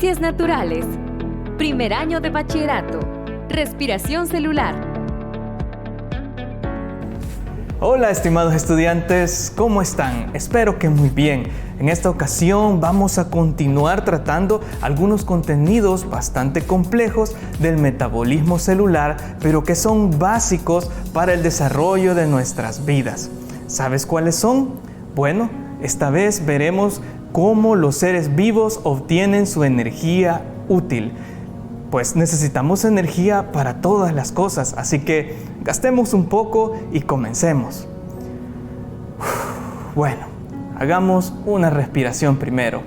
Ciencias Naturales. Primer año de bachillerato. Respiración celular. Hola estimados estudiantes, ¿cómo están? Espero que muy bien. En esta ocasión vamos a continuar tratando algunos contenidos bastante complejos del metabolismo celular, pero que son básicos para el desarrollo de nuestras vidas. ¿Sabes cuáles son? Bueno, esta vez veremos cómo los seres vivos obtienen su energía útil. Pues necesitamos energía para todas las cosas, así que gastemos un poco y comencemos. Bueno, hagamos una respiración primero.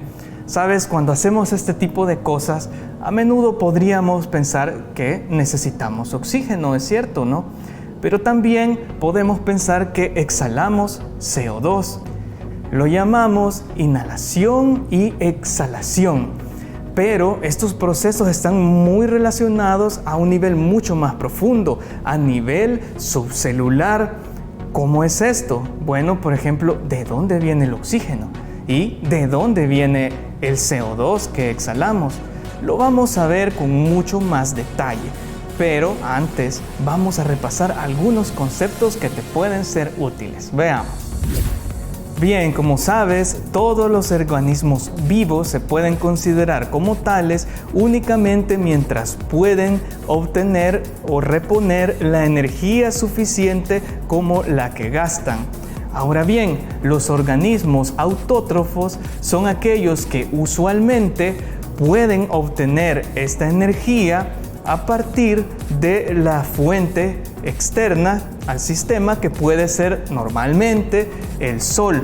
Sabes, cuando hacemos este tipo de cosas, a menudo podríamos pensar que necesitamos oxígeno, ¿es cierto, no? Pero también podemos pensar que exhalamos CO2. Lo llamamos inhalación y exhalación. Pero estos procesos están muy relacionados a un nivel mucho más profundo, a nivel subcelular. ¿Cómo es esto? Bueno, por ejemplo, ¿de dónde viene el oxígeno? ¿Y de dónde viene el CO2 que exhalamos? Lo vamos a ver con mucho más detalle. Pero antes vamos a repasar algunos conceptos que te pueden ser útiles. Veamos. Bien, como sabes, todos los organismos vivos se pueden considerar como tales únicamente mientras pueden obtener o reponer la energía suficiente como la que gastan. Ahora bien, los organismos autótrofos son aquellos que usualmente pueden obtener esta energía a partir de la fuente externa al sistema, que puede ser normalmente el sol.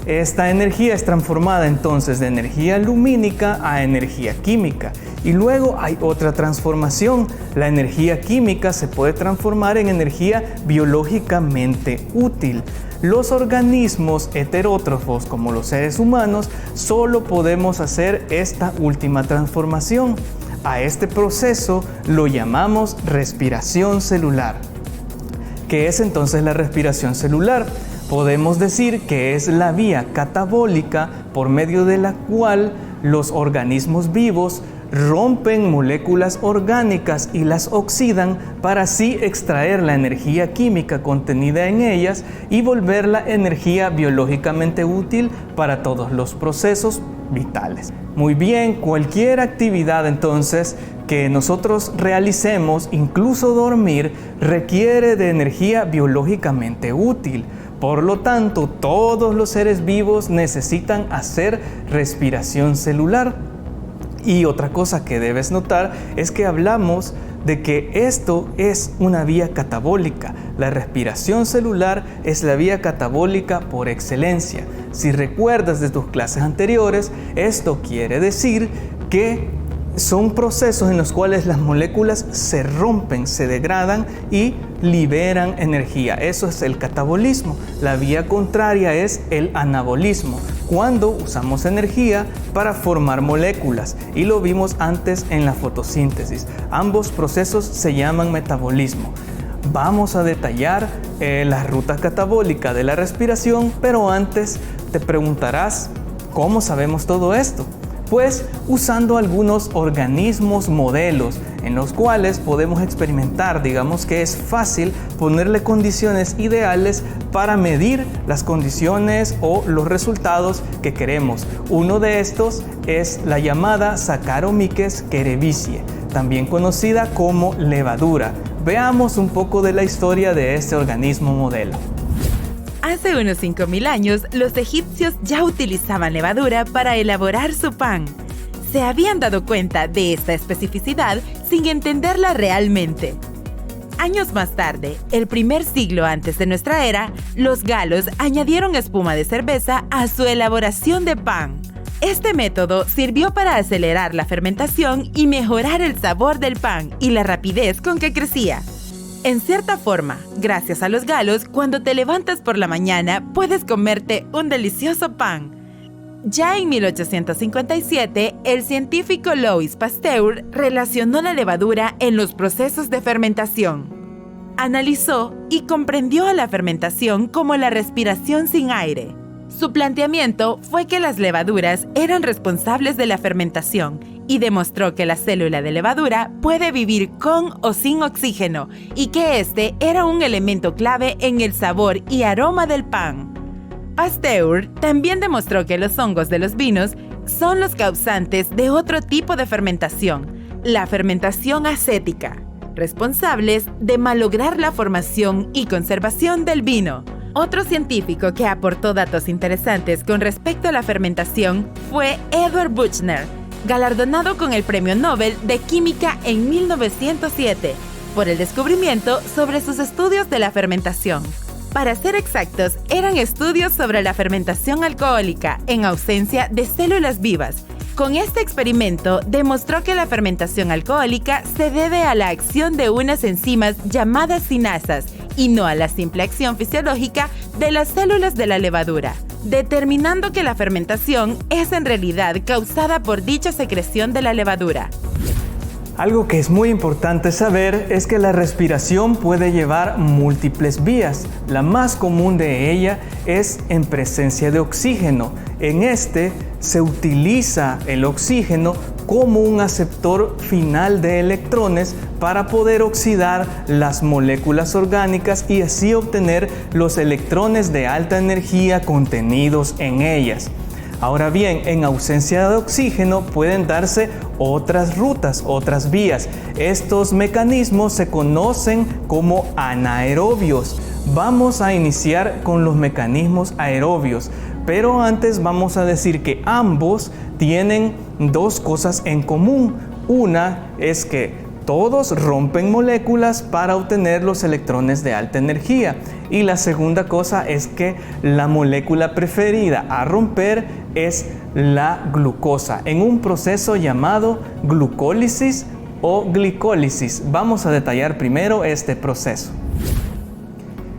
Esta energía es transformada entonces de energía lumínica a energía química. Y luego hay otra transformación. La energía química se puede transformar en energía biológicamente útil. Los organismos heterótrofos, como los seres humanos, solo podemos hacer esta última transformación. A este proceso lo llamamos respiración celular. ¿Qué es entonces la respiración celular? Podemos decir que es la vía catabólica por medio de la cual los organismos vivos rompen moléculas orgánicas y las oxidan para así extraer la energía química contenida en ellas y volverla energía biológicamente útil para todos los procesos vitales. Muy bien, cualquier actividad entonces que nosotros realicemos, incluso dormir, requiere de energía biológicamente útil. Por lo tanto, todos los seres vivos necesitan hacer respiración celular. Y otra cosa que debes notar es que hablamos de que esto es una vía catabólica. La respiración celular es la vía catabólica por excelencia. Si recuerdas de tus clases anteriores, esto quiere decir que son procesos en los cuales las moléculas se rompen, se degradan y liberan energía. Eso es el catabolismo. La vía contraria es el anabolismo, cuando usamos energía para formar moléculas, y lo vimos antes en la fotosíntesis. Ambos procesos se llaman metabolismo. Vamos a detallar la ruta catabólica de la respiración, pero antes te preguntarás, ¿cómo sabemos todo esto? Pues usando algunos organismos modelos en los cuales podemos experimentar. Digamos que es fácil ponerle condiciones ideales para medir las condiciones o los resultados que queremos. Uno de estos es la llamada Saccharomyces cerevisiae, también conocida como levadura. Veamos un poco de la historia de este organismo modelo. Hace unos 5.000 años, los egipcios ya utilizaban levadura para elaborar su pan. Se habían dado cuenta de esta especificidad sin entenderla realmente. Años más tarde, el primer siglo antes de nuestra era, los galos añadieron espuma de cerveza a su elaboración de pan. Este método sirvió para acelerar la fermentación y mejorar el sabor del pan y la rapidez con que crecía. En cierta forma, gracias a los galos, cuando te levantas por la mañana, puedes comerte un delicioso pan. Ya en 1857, el científico Louis Pasteur relacionó la levadura en los procesos de fermentación. Analizó y comprendió a la fermentación como la respiración sin aire. Su planteamiento fue que las levaduras eran responsables de la fermentación y demostró que la célula de levadura puede vivir con o sin oxígeno y que este era un elemento clave en el sabor y aroma del pan. Pasteur también demostró que los hongos de los vinos son los causantes de otro tipo de fermentación, la fermentación acética, responsables de malograr la formación y conservación del vino. Otro científico que aportó datos interesantes con respecto a la fermentación fue Edward Buchner, galardonado con el Premio Nobel de Química en 1907 por el descubrimiento sobre sus estudios de la fermentación. Para ser exactos, eran estudios sobre la fermentación alcohólica en ausencia de células vivas. Con este experimento demostró que la fermentación alcohólica se debe a la acción de unas enzimas llamadas cinasas y no a la simple acción fisiológica de las células de la levadura, determinando que la fermentación es en realidad causada por dicha secreción de la levadura. Algo que es muy importante saber es que la respiración puede llevar múltiples vías. La más común de ella es en presencia de oxígeno. En este se utiliza el oxígeno como un aceptor final de electrones para poder oxidar las moléculas orgánicas y así obtener los electrones de alta energía contenidos en ellas. Ahora bien, en ausencia de oxígeno pueden darse otras rutas, otras vías. Estos mecanismos se conocen como anaerobios. Vamos a iniciar con los mecanismos aerobios, pero antes vamos a decir que ambos tienen dos cosas en común. Una es que todos rompen moléculas para obtener los electrones de alta energía. Y la segunda cosa es que la molécula preferida a romper es la glucosa, en un proceso llamado glucólisis o glicólisis. Vamos a detallar primero este proceso.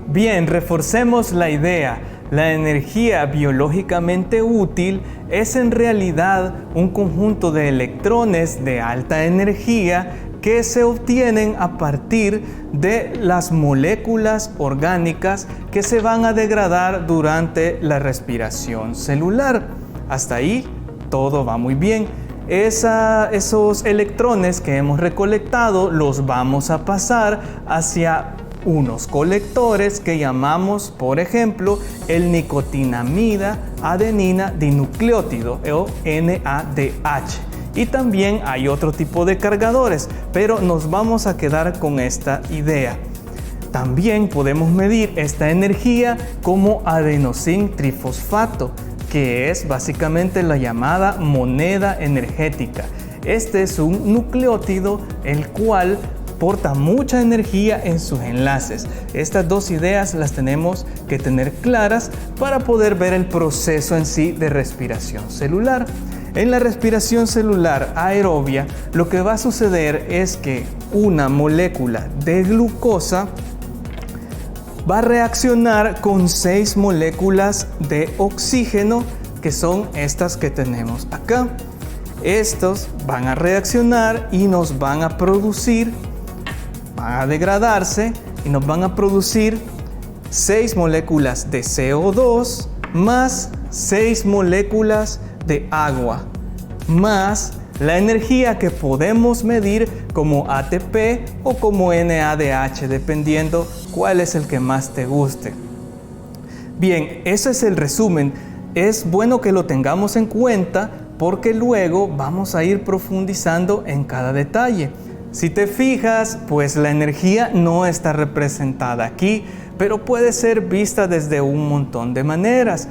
Bien, reforcemos la idea. La energía biológicamente útil es en realidad un conjunto de electrones de alta energía que se obtienen a partir de las moléculas orgánicas que se van a degradar durante la respiración celular. Hasta ahí todo va muy bien. Esos electrones que hemos recolectado los vamos a pasar hacia unos colectores que llamamos, por ejemplo, el nicotinamida adenina dinucleótido o NADH. Y también hay otro tipo de cargadores, pero nos vamos a quedar con esta idea. También podemos medir esta energía como adenosín trifosfato, que es básicamente la llamada moneda energética. Este es un nucleótido el cual porta mucha energía en sus enlaces. Estas dos ideas las tenemos que tener claras para poder ver el proceso en sí de respiración celular. En la respiración celular aerobia, lo que va a suceder es que una molécula de glucosa va a reaccionar con 6 moléculas de oxígeno, que son estas que tenemos acá. Estos van a reaccionar y nos van a producir, van a degradarse y nos van a producir 6 moléculas de CO2 más 6 moléculas de agua, más la energía que podemos medir como ATP o como NADH, dependiendo cuál es el que más te guste. Bien, ese es el resumen. Es bueno que lo tengamos en cuenta porque luego vamos a ir profundizando en cada detalle. Si te fijas, pues la energía no está representada aquí, pero puede ser vista desde un montón de maneras.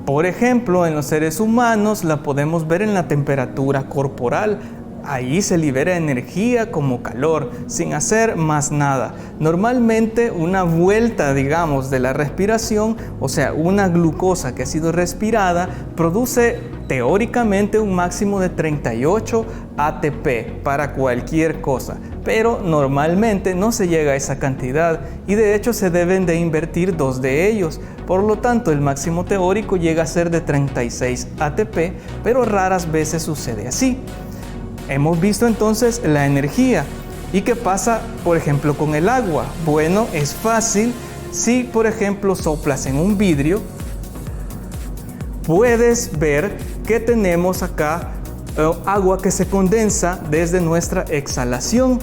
Por ejemplo, en los seres humanos la podemos ver en la temperatura corporal. Ahí se libera energía como calor, sin hacer más nada. Normalmente una vuelta, digamos, de la respiración, o sea, una glucosa que ha sido respirada, produce teóricamente un máximo de 38 ATP para cualquier cosa. Pero normalmente no se llega a esa cantidad y de hecho se deben de invertir 2 de ellos. Por lo tanto, el máximo teórico llega a ser de 36 ATP, pero raras veces sucede así. Hemos visto entonces la energía. ¿Y qué pasa, por ejemplo, con el agua? Bueno, es fácil. Si, por ejemplo, soplas en un vidrio, puedes ver que tenemos acá agua que se condensa desde nuestra exhalación.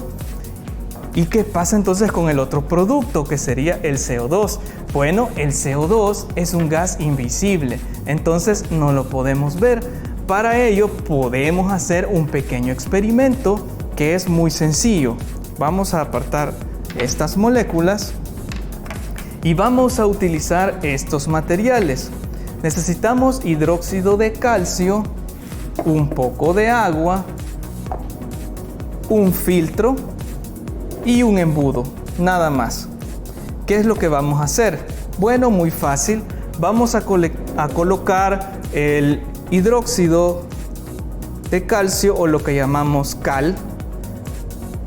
¿Y qué pasa entonces con el otro producto, que sería el CO2? Bueno, el CO2 es un gas invisible, entonces no lo podemos ver. Para ello podemos hacer un pequeño experimento que es muy sencillo. Vamos a apartar estas moléculas y vamos a utilizar estos materiales. Necesitamos hidróxido de calcio, un poco de agua, un filtro y un embudo, nada más. ¿Qué es lo que vamos a hacer? Bueno, muy fácil. Vamos a colocar el hidróxido de calcio, o lo que llamamos cal,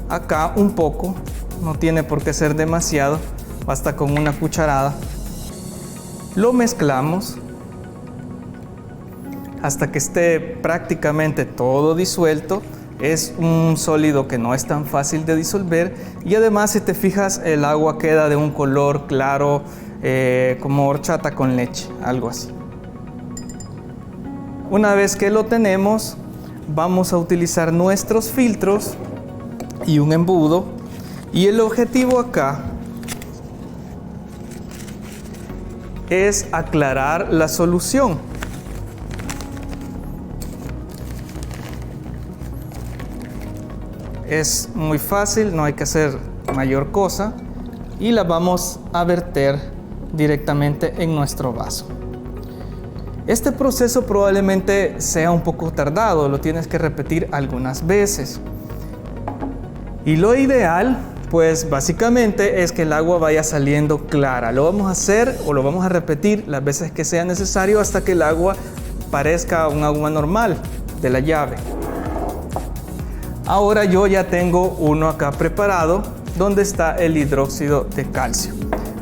acá un poco, no tiene por qué ser demasiado, basta con una cucharada. Lo mezclamos hasta que esté prácticamente todo disuelto. Es un sólido que no es tan fácil de disolver, y además, si te fijas, el agua queda de un color claro, como horchata con leche, algo así. Una vez que lo tenemos, vamos a utilizar nuestros filtros y un embudo, y el objetivo acá es aclarar la solución. Es muy fácil, no hay que hacer mayor cosa, y la vamos a verter directamente en nuestro vaso. Este proceso probablemente sea un poco tardado, lo tienes que repetir algunas veces. Y lo ideal, pues básicamente, es que el agua vaya saliendo clara. Lo vamos a hacer, o lo vamos a repetir las veces que sea necesario, hasta que el agua parezca un agua normal de la llave. Ahora yo ya tengo uno acá preparado, donde está el hidróxido de calcio.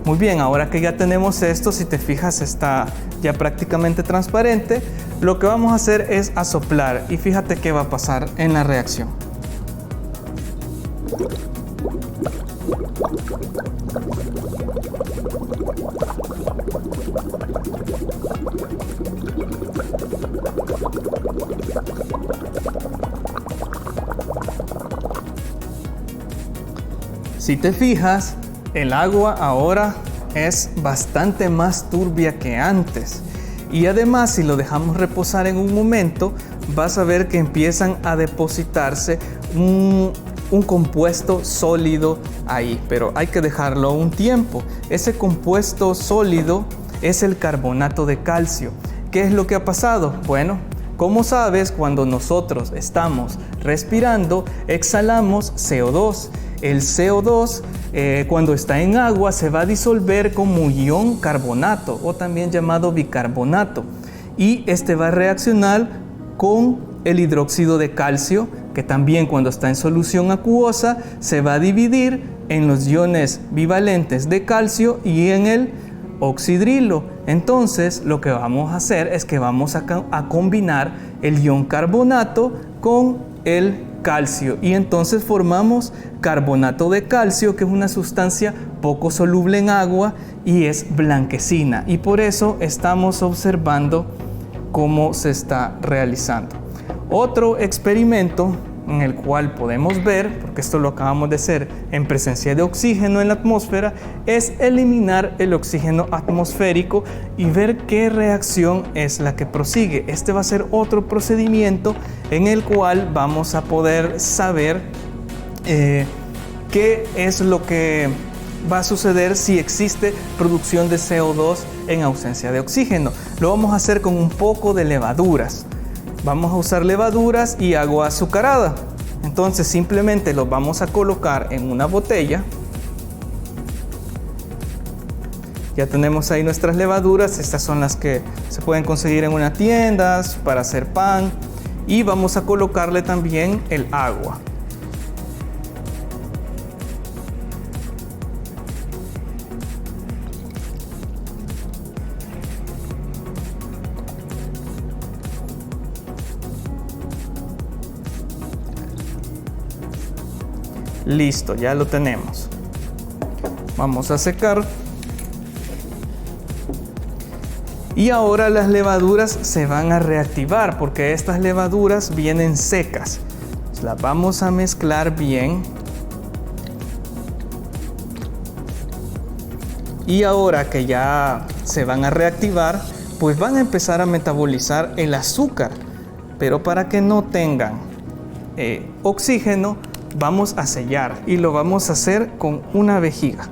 Muy bien, ahora que ya tenemos esto, si te fijas, está ya prácticamente transparente. Lo que vamos a hacer es a soplar, y fíjate qué va a pasar en la reacción. Si te fijas, el agua ahora es bastante más turbia que antes, y además, si lo dejamos reposar en un momento, vas a ver que empiezan a depositarse un compuesto sólido ahí, pero hay que dejarlo un tiempo. Ese compuesto sólido es el carbonato de calcio. ¿Qué es lo que ha pasado? Bueno, como sabes, cuando nosotros estamos respirando, exhalamos CO2. El CO2, cuando está en agua, se va a disolver como ion carbonato, o también llamado bicarbonato, y este va a reaccionar con el hidróxido de calcio, que también, cuando está en solución acuosa, se va a dividir en los iones bivalentes de calcio y en el oxidrilo. Entonces, lo que vamos a hacer es que vamos a combinar el ion carbonato con el calcio, y entonces formamos carbonato de calcio, que es una sustancia poco soluble en agua y es blanquecina, y por eso estamos observando cómo se está realizando. Otro experimento en el cual podemos ver, porque esto lo acabamos de hacer en presencia de oxígeno en la atmósfera, es eliminar el oxígeno atmosférico y ver qué reacción es la que prosigue. Este va a ser otro procedimiento en el cual vamos a poder saber qué es lo que va a suceder si existe producción de CO2 en ausencia de oxígeno. Lo vamos a hacer con un poco de levaduras. Vamos a usar levaduras y agua azucarada. Entonces simplemente los vamos a colocar en una botella. Ya tenemos ahí nuestras levaduras. Estas son las que se pueden conseguir en una tienda para hacer pan. Y vamos a colocarle también el agua. Listo, ya lo tenemos. Vamos a secar. Y ahora las levaduras se van a reactivar porque estas levaduras vienen secas. Las vamos a mezclar bien. Y ahora que ya se van a reactivar, pues van a empezar a metabolizar el azúcar. Pero para que no tengan oxígeno, vamos a sellar y lo vamos a hacer con una vejiga.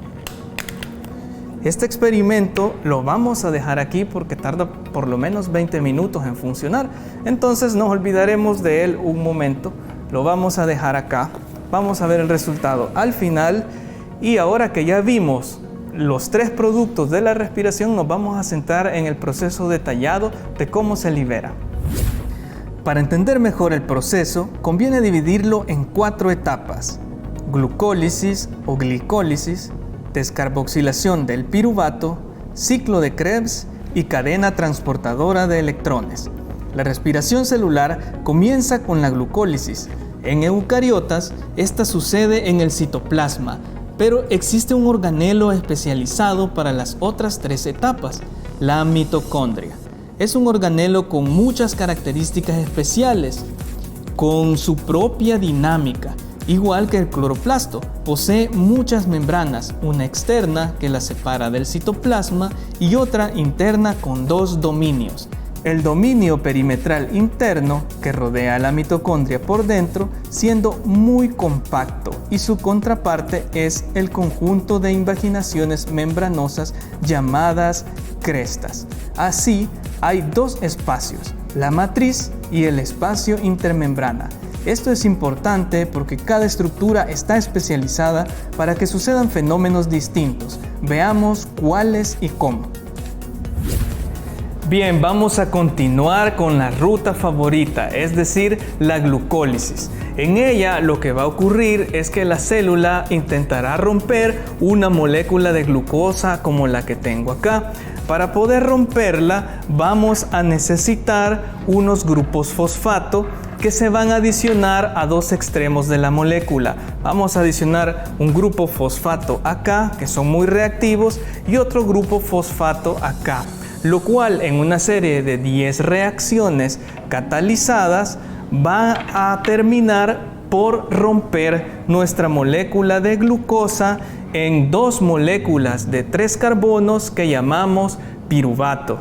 Este experimento lo vamos a dejar aquí porque tarda por lo menos 20 minutos en funcionar. Entonces nos olvidaremos de él un momento. Lo vamos a dejar acá. Vamos a ver el resultado al final. Y ahora que ya vimos los 3 productos de la respiración, nos vamos a centrar en el proceso detallado de cómo se libera. Para entender mejor el proceso, conviene dividirlo en 4 etapas: glucólisis o glicólisis, descarboxilación del piruvato, ciclo de Krebs y cadena transportadora de electrones. La respiración celular comienza con la glucólisis. En eucariotas, esta sucede en el citoplasma, pero existe un organelo especializado para las otras 3 etapas, la mitocondria. Es un organelo con muchas características especiales, con su propia dinámica. Igual que el cloroplasto, posee muchas membranas, una externa que la separa del citoplasma y otra interna con 2 dominios. El dominio perimetral interno, que rodea a la mitocondria por dentro, siendo muy compacto, y su contraparte es el conjunto de invaginaciones membranosas llamadas crestas. Así, hay 2 espacios, la matriz y el espacio intermembrana. Esto es importante porque cada estructura está especializada para que sucedan fenómenos distintos. Veamos cuáles y cómo. Bien, vamos a continuar con la ruta favorita, es decir, la glucólisis. En ella lo que va a ocurrir es que la célula intentará romper una molécula de glucosa como la que tengo acá. Para poder romperla vamos a necesitar unos grupos fosfato que se van a adicionar a 2 extremos de la molécula. Vamos a adicionar un grupo fosfato acá, que son muy reactivos, y otro grupo fosfato acá, lo cual en una serie de 10 reacciones catalizadas va a terminar por romper nuestra molécula de glucosa en 2 moléculas de 3 carbonos que llamamos piruvato.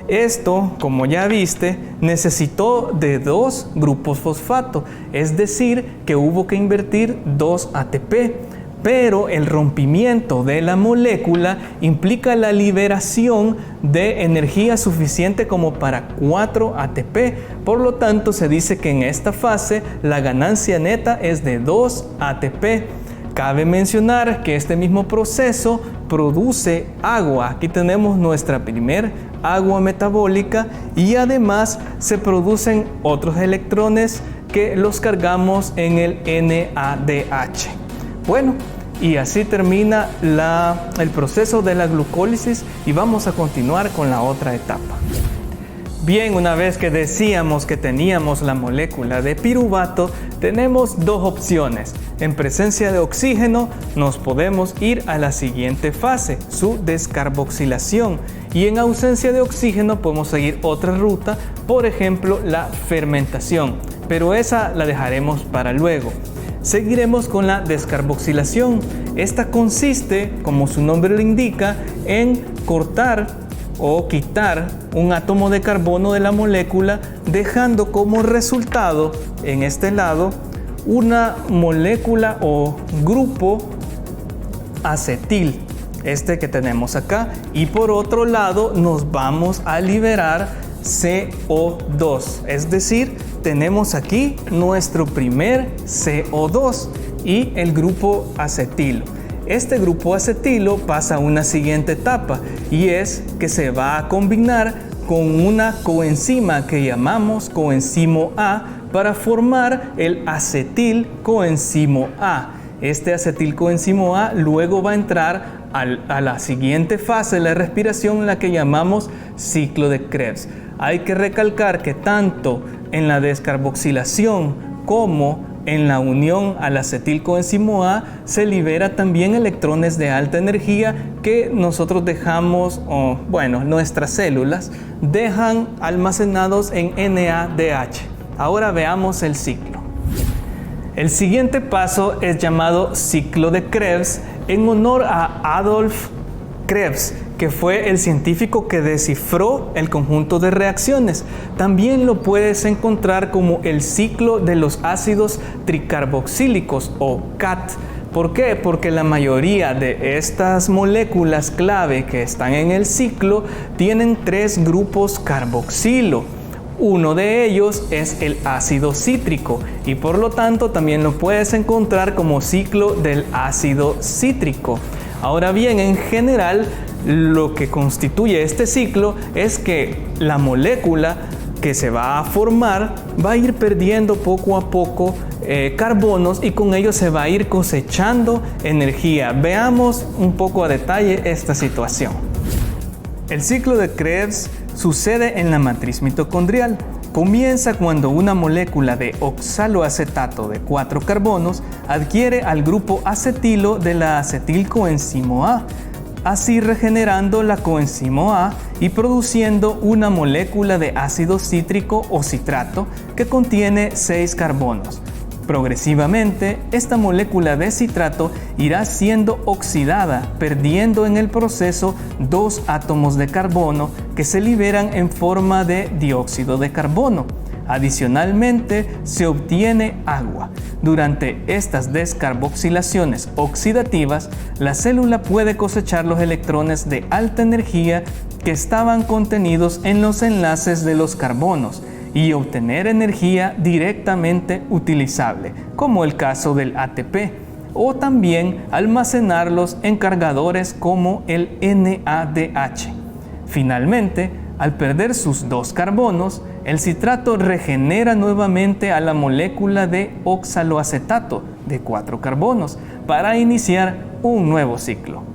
Esto, como ya viste, necesitó de 2 grupos fosfato, es decir, que hubo que invertir 2 ATP. Pero el rompimiento de la molécula implica la liberación de energía suficiente como para 4 ATP. Por lo tanto, se dice que en esta fase la ganancia neta es de 2 ATP. Cabe mencionar que este mismo proceso produce agua. Aquí tenemos nuestra primer agua metabólica y además se producen otros electrones que los cargamos en el NADH. Bueno, y así termina el proceso de la glucólisis y vamos a continuar con la otra etapa. Bien, una vez que decíamos que teníamos la molécula de piruvato, tenemos 2 opciones. En presencia de oxígeno nos podemos ir a la siguiente fase, su descarboxilación. Y en ausencia de oxígeno podemos seguir otra ruta, por ejemplo la fermentación. Pero esa la dejaremos para luego. Seguiremos con la descarboxilación. Esta consiste, como su nombre lo indica, en cortar o quitar un átomo de carbono de la molécula, dejando como resultado en este lado una molécula o grupo acetil, este que tenemos acá, y por otro lado nos vamos a liberar CO2, es decir, tenemos aquí nuestro primer CO2 y el grupo acetilo. Este grupo acetilo pasa a una siguiente etapa y es que se va a combinar con una coenzima que llamamos coenzimo A para formar el acetilcoenzimo A. Este acetilcoenzimo A luego va a entrar a la siguiente fase de la respiración, en la que llamamos ciclo de Krebs. Hay que recalcar que tanto en la descarboxilación como En la unión al acetilcoenzimo A se libera también electrones de alta energía que nosotros dejamos, nuestras células dejan almacenados en NADH. Ahora veamos el ciclo. El siguiente paso es llamado ciclo de Krebs en honor a Adolf Krebs, que fue el científico que descifró el conjunto de reacciones. También lo puedes encontrar como el ciclo de los ácidos tricarboxílicos o CAT. ¿Por qué? Porque la mayoría de estas moléculas clave que están en el ciclo tienen 3 grupos carboxilo. Uno de ellos es el ácido cítrico y por lo tanto también lo puedes encontrar como ciclo del ácido cítrico. Ahora bien, en general, lo que constituye este ciclo es que la molécula que se va a formar va a ir perdiendo poco a poco carbonos y con ello se va a ir cosechando energía. Veamos un poco a detalle esta situación. El ciclo de Krebs sucede en la matriz mitocondrial. Comienza cuando una molécula de oxaloacetato de 4 carbonos adquiere al grupo acetilo de la acetilcoenzimo A, así regenerando la coenzimo A y produciendo una molécula de ácido cítrico o citrato que contiene 6 carbonos. Progresivamente, esta molécula de citrato irá siendo oxidada, perdiendo en el proceso 2 átomos de carbono que se liberan en forma de dióxido de carbono. Adicionalmente, se obtiene agua. Durante estas descarboxilaciones oxidativas, la célula puede cosechar los electrones de alta energía que estaban contenidos en los enlaces de los carbonos y obtener energía directamente utilizable, como el caso del ATP, o también almacenarlos en cargadores como el NADH. Finalmente, al perder sus 2 carbonos, el citrato regenera nuevamente a la molécula de oxaloacetato de 4 carbonos para iniciar un nuevo ciclo.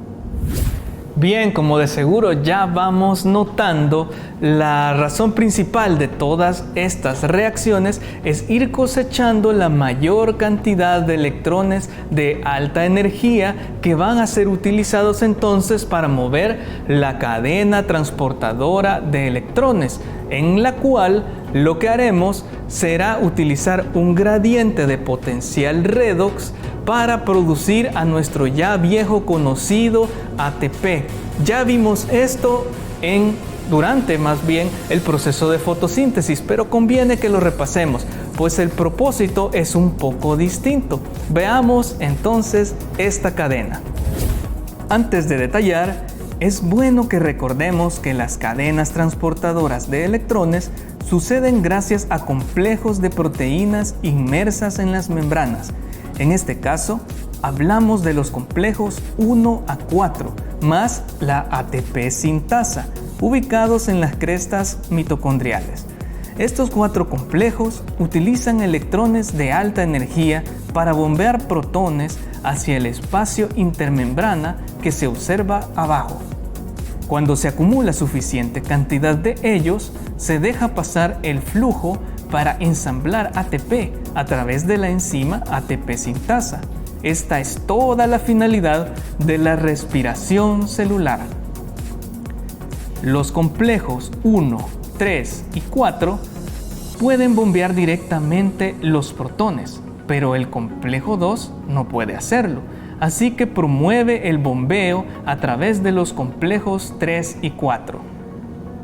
Bien, como de seguro ya vamos notando, la razón principal de todas estas reacciones es ir cosechando la mayor cantidad de electrones de alta energía que van a ser utilizados entonces para mover la cadena transportadora de electrones, en la cual lo que haremos será utilizar un gradiente de potencial redox para producir a nuestro ya viejo conocido ATP. Ya vimos esto durante el proceso de fotosíntesis, pero conviene que lo repasemos, pues el propósito es un poco distinto. Veamos entonces esta cadena. Antes de detallar, es bueno que recordemos que las cadenas transportadoras de electrones suceden gracias a complejos de proteínas inmersas en las membranas. En este caso, hablamos de los complejos 1 a 4 más la ATP sintasa, ubicados en las crestas mitocondriales. Estos 4 complejos utilizan electrones de alta energía para bombear protones hacia el espacio intermembrana que se observa abajo. Cuando se acumula suficiente cantidad de ellos, se deja pasar el flujo para ensamblar ATP a través de la enzima ATP sintasa. Esta es toda la finalidad de la respiración celular. Los complejos 1, 3 y 4 pueden bombear directamente los protones, pero el complejo 2 no puede hacerlo, así que promueve el bombeo a través de los complejos 3 y 4.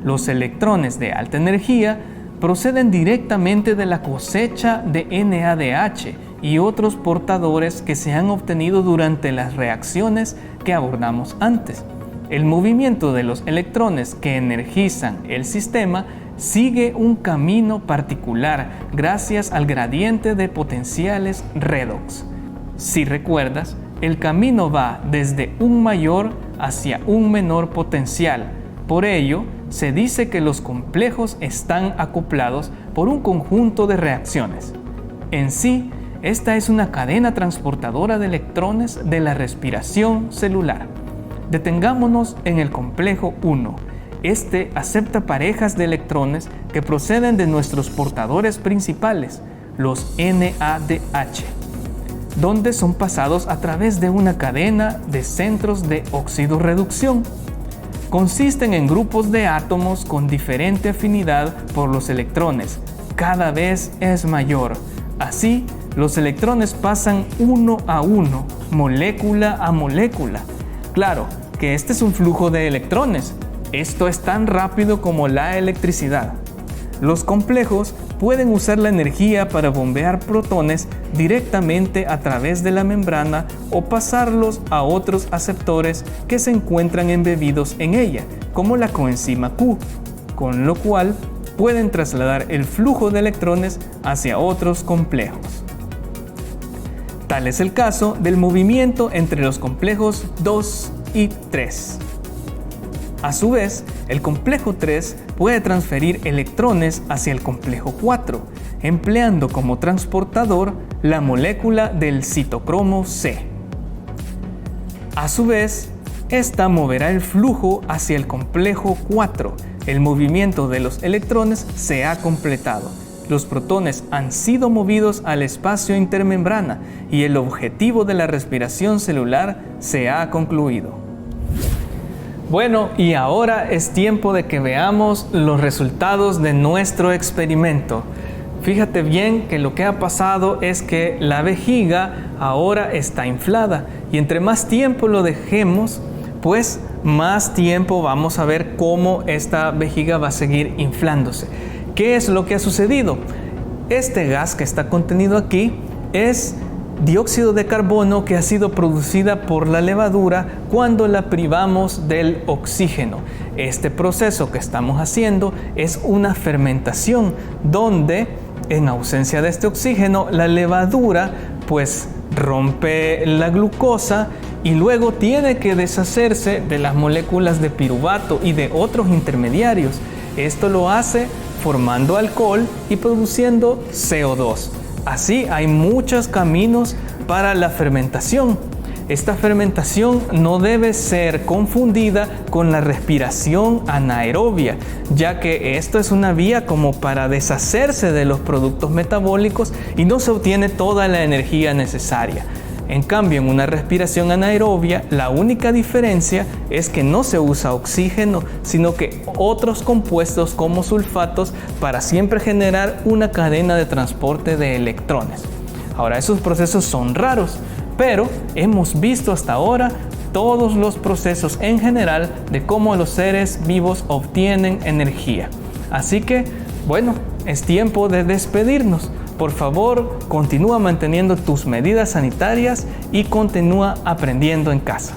Los electrones de alta energía proceden directamente de la cosecha de NADH y otros portadores que se han obtenido durante las reacciones que abordamos antes. El movimiento de los electrones que energizan el sistema sigue un camino particular gracias al gradiente de potenciales redox. Si recuerdas, el camino va desde un mayor hacia un menor potencial. Por ello, se dice que los complejos están acoplados por un conjunto de reacciones. En sí, esta es una cadena transportadora de electrones de la respiración celular. Detengámonos en el complejo 1. Este acepta parejas de electrones que proceden de nuestros portadores principales. los NADH, donde son pasados a través de una cadena de centros de oxidorreducción. Consisten en grupos de átomos con diferente afinidad por los electrones. Cada vez es mayor. Así, los electrones pasan uno a uno, molécula a molécula. Claro que este es un flujo de electrones. Esto es tan rápido como la electricidad. Los complejos pueden usar la energía para bombear protones directamente a través de la membrana o pasarlos a otros aceptores que se encuentran embebidos en ella, como la coenzima Q, con lo cual pueden trasladar el flujo de electrones hacia otros complejos. Tal es el caso del movimiento entre los complejos 2 y 3. A su vez, el complejo 3 puede transferir electrones hacia el complejo 4, empleando como transportador la molécula del citocromo C. A su vez, esta moverá el flujo hacia el complejo 4. El movimiento de los electrones se ha completado. Los protones han sido movidos al espacio intermembrana y el objetivo de la respiración celular se ha concluido. Bueno, y ahora es tiempo de que veamos los resultados de nuestro experimento. Fíjate bien que lo que ha pasado es que la vejiga ahora está inflada y entre más tiempo lo dejemos, pues más tiempo vamos a ver cómo esta vejiga va a seguir inflándose. ¿Qué es lo que ha sucedido? Este gas que está contenido aquí es dióxido de carbono que ha sido producida por la levadura cuando la privamos del oxígeno. Este proceso que estamos haciendo es una fermentación donde, en ausencia de este oxígeno, la levadura pues rompe la glucosa y luego tiene que deshacerse de las moléculas de piruvato y de otros intermediarios. Esto lo hace formando alcohol y produciendo CO2. Así hay muchos caminos para la fermentación. Esta fermentación no debe ser confundida con la respiración anaerobia, ya que esto es una vía como para deshacerse de los productos metabólicos y no se obtiene toda la energía necesaria. En cambio, en una respiración anaerobia, la única diferencia es que no se usa oxígeno, sino que otros compuestos como sulfatos para siempre generar una cadena de transporte de electrones. Ahora, esos procesos son raros, pero hemos visto hasta ahora todos los procesos en general de cómo los seres vivos obtienen energía. Así que, bueno, es tiempo de despedirnos. Por favor, continúa manteniendo tus medidas sanitarias y continúa aprendiendo en casa.